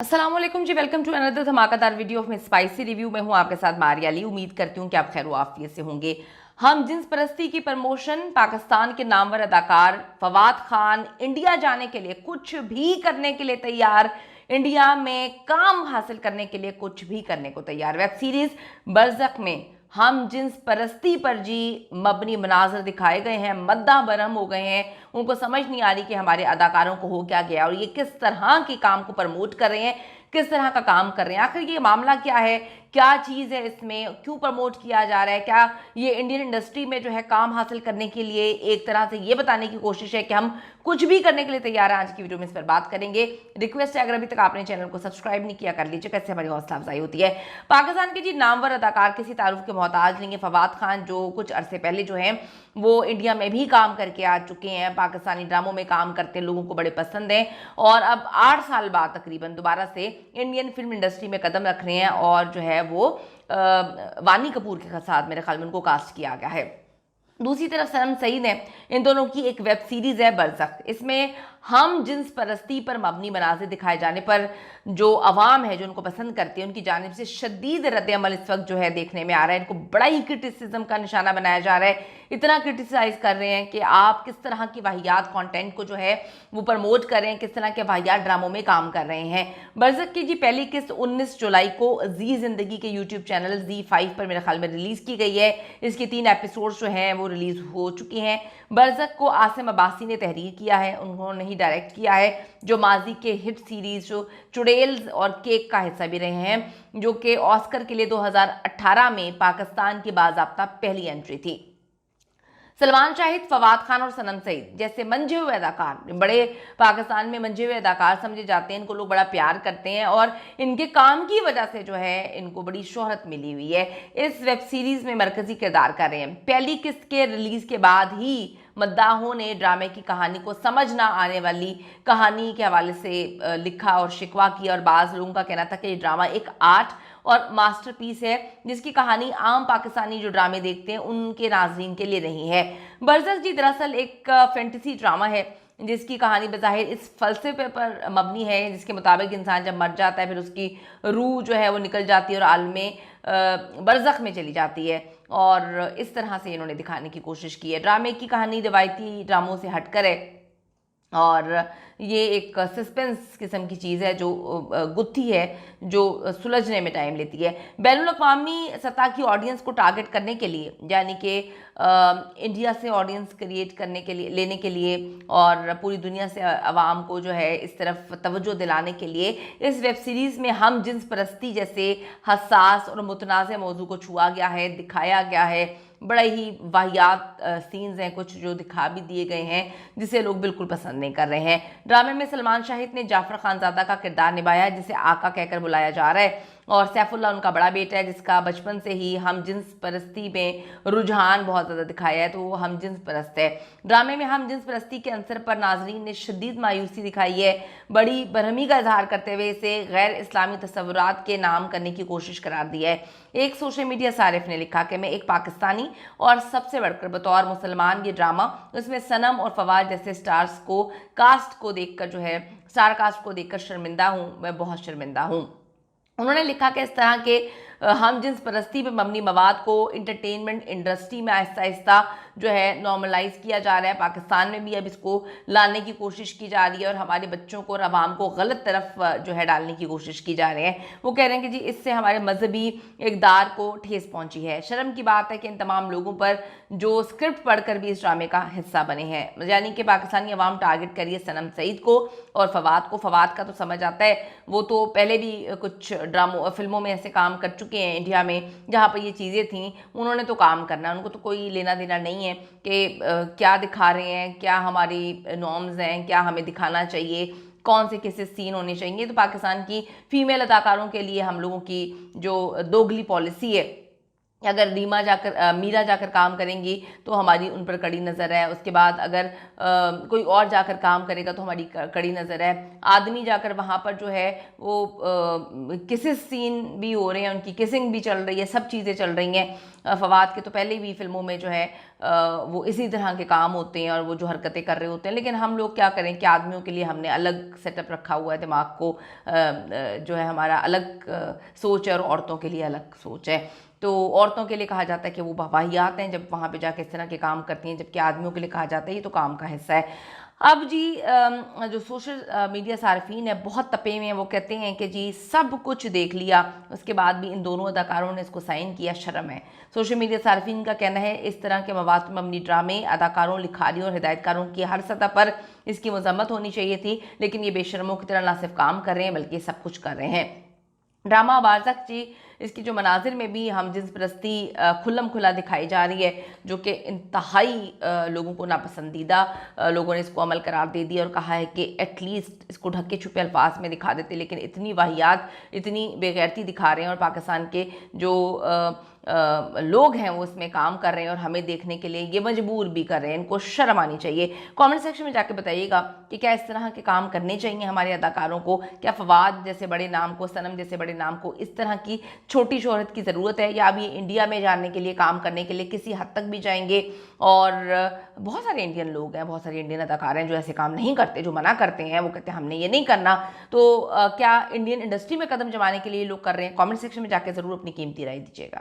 अस्सलाम वालेकुम जी, welcome to another धमाकेदार video of miss spicy review. मैं हूं आपके साथ मारिया अली। उम्मीद करती हूं कि आप खैर आफियत से होंगे। हम जिन्स परस्ती की प्रमोशन पाकिस्तान के नामवर अदाकार फवाद खान इंडिया जाने के लिए कुछ भी करने के लिए तैयार, इंडिया में काम हासिल करने के लिए कुछ भी करने को तैयार। वेब सीरीज बरज़ख में हम जिन्स परस्ती पर जी मबनी मनाजर दिखाए गए हैं, मद्दा बरहम हो गए हैं। उनको समझ नहीं आ रही कि हमारे अदाकारों को हो क्या गया और ये किस तरह के काम को प्रमोट कर रहे हैं, किस तरह का काम कर रहे हैं, आखिर ये मामला क्या है, क्या चीज़ है, इसमें क्यों प्रमोट किया जा रहा है। क्या ये इंडियन इंडस्ट्री में जो है काम हासिल करने के लिए एक तरह से ये बताने की कोशिश है कि हम कुछ भी करने के लिए तैयार हैं। आज की वीडियो में इस पर बात करेंगे। रिक्वेस्ट है, अगर अभी तक आपने चैनल को सब्सक्राइब नहीं किया कर लीजिए, कैसे हमारी हौसला अफजाई होती है। पाकिस्तान के जी नामवर अदाकार, किसी तारुफ के मोहताज नहीं है, फवाद खान, जो कुछ अरसे पहले जो है वो इंडिया में भी काम करके आ चुके हैं, पाकिस्तानी ड्रामों में काम करते हैं, लोगों को बड़े पसंद हैं और अब 8 साल बाद तकरीबन दोबारा से इंडियन फिल्म इंडस्ट्री में कदम रख रहे हैं और जो है वो वानी कपूर के साथ मेरे ख्याल में उनको कास्ट किया गया है। दूसरी तरफ सनम सईद है, इन दोनों की एक वेब सीरीज है बरज़ख। इसमें हम जिन्स परस्ती पर मबनी मनाज़िर दिखाए जाने पर जो अवाम है, जो उनको पसंद करती है, उनकी जानिब से शदीद रद्द-ए-अमल इस वक्त जो है देखने में आ रहा है। इनको बड़ा ही क्रिटिसिज्म का निशाना बनाया जा रहा है। इतना क्रिटिसाइज कर रहे हैं कि आप किस तरह की वाहियात कंटेंट को जो है वो प्रमोट कर रहे हैं, किस तरह के वाहियात ड्रामों में काम कर रहे हैं। बरज़ख की जी पहली किस्त 19 जुलाई को जी ज़िंदगी के यूट्यूब चैनल Z5 पर मेरे ख्याल में रिलीज़ की गई है। इसके 3 एपिसोड्स जो हैं वो रिलीज़ हो चुकी हैं। बरज़ख को आसिम अब्बासी ने तहरीर किया है, उन्होंने ही डायरेक्ट किया है, जो माजी के हिट सीरीज जो चुड़ैल्स और केक का हिस्सा भी रहे हैं, जो कि ऑस्कर के लिए 2018 में पाकिस्तान की बाज़ाब्ता पहली एंट्री थी। सलमान शाहिद, फवाद खान और सनम सईद जैसे मंझे हुए अदाकार, बड़े पाकिस्तान में मंझे हुए अदाकार समझे जाते हैं, इनको लोग बड़ा प्यार करते हैं और इनके काम की वजह से जो है इनको बड़ी शोहरत मिली हुई है। इस वेब सीरीज में मरकजी किरदार कर रहे हैं। पहली किस्त के रिलीज के बाद ही मद्दाहों ने ड्रामे की कहानी को समझ ना आने वाली कहानी के हवाले से लिखा और शिकवा किया और बाज़ लोगों का कहना था कि ये ड्रामा एक आर्ट और मास्टरपीस है, जिसकी कहानी आम पाकिस्तानी जो ड्रामे देखते हैं उनके नाज़रीन के लिए नहीं है। बरज़ख जी दरअसल एक फैंटेसी ड्रामा है जिसकी कहानी बज़ाहिर इस फलसफे पर मबनी है जिसके मुताबिक इंसान जब मर जाता है फिर उसकी रूह जो है वो निकल जाती है और आलमे बरज़ख में चली जाती है, और इस तरह से इन्होंने दिखाने की कोशिश की है। ड्रामे की कहानी रिवायती ड्रामों से हटकर है और ये एक सस्पेंस किस्म की चीज़ है जो गुत्थी है, जो सुलझने में टाइम लेती है। बैनुल अक़वामी सतह की ऑडियंस को टारगेट करने के लिए, यानी कि इंडिया से ऑडियंस क्रिएट करने के लिए, लेने के लिए और पूरी दुनिया से आवाम को जो है इस तरफ तवज्जो दिलाने के लिए इस वेब सीरीज़ में हम जिन्स परस्ती जैसे हसास और मुतनाज़ मौजू को छुआ गया है, दिखाया गया है। बड़े ही वाहियात सीन्स हैं कुछ जो दिखा भी दिए गए हैं जिसे लोग बिल्कुल पसंद नहीं कर रहे हैं। ड्रामे में सलमान शाहिद ने जाफर खानजादा का किरदार निभाया है जिसे आका कहकर बुलाया जा रहा है, और सैफुल्ला उनका बड़ा बेटा है जिसका बचपन से ही हम जिन्स परस्ती में रुझान बहुत ज़्यादा दिखाया है, तो वो हम जिन्स परस्त है। ड्रामे में हम जिन्स परस्ती के अंसर पर नाजरीन ने शदीद मायूसी दिखाई है, बड़ी बरहमी का इजहार करते हुए इसे गैर इस्लामी तस्वुरात के नाम करने की कोशिश करार दी है। एक सोशल मीडिया सारिफ ने लिखा कि मैं एक पाकिस्तानी और सबसे बढ़कर बतौर मुसलमान ये ड्रामा, उसमें सनम और फवाद जैसे स्टार्स को कास्ट को देखकर जो है स्टार कास्ट को देखकर शर्मिंदा हूँ, मैं बहुत शर्मिंदा हूँ। उन्होंने लिखा कि इस तरह के हम जिन्स परस्ती पर मबनी मवाद को इंटरटेनमेंट इंडस्ट्री में आहिस्ता आहिस्ता जो है नॉर्मलाइज किया जा रहा है। पाकिस्तान में भी अब इसको लाने की कोशिश की जा रही है और हमारे बच्चों को और आवाम को गलत तरफ जो है डालने की कोशिश की जा रही है। वो कह रहे हैं कि जी इससे हमारे मजहबी इक़दार को ठेस पहुंची है। शर्म की बात है कि इन तमाम लोगों पर जो स्क्रिप्ट पढ़कर भी इस ड्रामे का हिस्सा बने हैं, यानी कि पाकिस्तानी अवाम टारगेट करिए सनम सईद को और फवाद को। फवाद का तो समझ आता है, वो तो पहले भी कुछ ड्रामों फिल्मों में ऐसे काम कर चुके हैं इंडिया में जहाँ पर ये चीज़ें थी, उन्होंने तो काम करना है, उनको तो कोई लेना देना नहीं है कि क्या दिखा रहे हैं, क्या हमारी नॉर्म्स हैं, क्या हमें दिखाना चाहिए, कौन से कैसे सीन होने चाहिए। तो पाकिस्तान की फीमेल अदाकारों के लिए हम लोगों की जो दोगली पॉलिसी है अगर मीरा जाकर काम करेंगी तो हमारी उन पर कड़ी नज़र है। उसके बाद अगर कोई और जाकर काम करेगा तो हमारी कड़ी नज़र है। आदमी जाकर वहाँ पर जो है वो किसिस सीन भी हो रहे हैं, उनकी किसिंग भी चल रही है, सब चीज़ें चल रही हैं। फवाद के तो पहले भी फिल्मों में जो है वो इसी तरह के काम होते हैं और वो जो हरकतें कर रहे होते हैं। लेकिन हम लोग क्या करें कि आदमियों के लिए हमने अलग सेटअप रखा हुआ है, दिमाग को जो है हमारा अलग सोच है और औरतों के लिए अलग सोच है। तो औरतों के लिए कहा जाता है कि वो वाहियात हैं जब वहाँ पे जाके इस तरह के काम करती हैं, जबकि आदमियों के लिए कहा जाता है ये तो काम का हिस्सा है। अब जी जो सोशल मीडिया सार्फिन है बहुत तपे हुए हैं। वो कहते हैं कि जी सब कुछ देख लिया, उसके बाद भी इन दोनों अदाकारों ने इसको साइन किया, शर्म है। सोशल मीडिया सार्फिन का कहना है इस तरह के मवाद पर मबनी ड्रामे अदाकारों, लिखारियों और हिदायतकारों की हर सतह पर इसकी मजम्मत होनी चाहिए थी, लेकिन ये बेशर्मों की तरह ना सिर्फ काम कर रहे हैं बल्कि सब कुछ कर रहे हैं। ड्रामा वारज़क जी इसकी जो मनाजिर में भी हम जिन्स परस्ती खुल्लम खुला दिखाई जा रही है, जो कि इंतहाई लोगों को नापसंदीदा, लोगों ने इसको अमल करार दे दिया और कहा है कि एटलीस्ट इसको ढके छुपे अल्फाज में दिखा देते, लेकिन इतनी वाहियात, इतनी बेगैरती दिखा रहे हैं। और पाकिस्तान के जो लोग हैं वो इसमें काम कर रहे हैं और हमें देखने के लिए ये मजबूर भी कर रहे हैं। इनको शर्म आनी चाहिए। कमेंट सेक्शन में जाके बताइएगा कि क्या इस तरह के काम करने चाहिए हमारे अदाकारों को। क्या फवाद जैसे बड़े नाम को, सनम जैसे बड़े नाम को इस तरह की छोटी शोहरत की ज़रूरत है, या अभी इंडिया में जाने के लिए, काम करने के लिए किसी हद तक भी जाएंगे? और बहुत सारे इंडियन लोग हैं, बहुत सारे इंडियन अदाकार हैं जो ऐसे काम नहीं करते, जो मना करते हैं, वो कहते हैं हमने ये नहीं करना। तो क्या इंडियन इंडस्ट्री में कदम जमाने के लिए लोग कर रहे हैं? कमेंट सेक्शन में जाके ज़रूर अपनी कीमती राय दीजिएगा।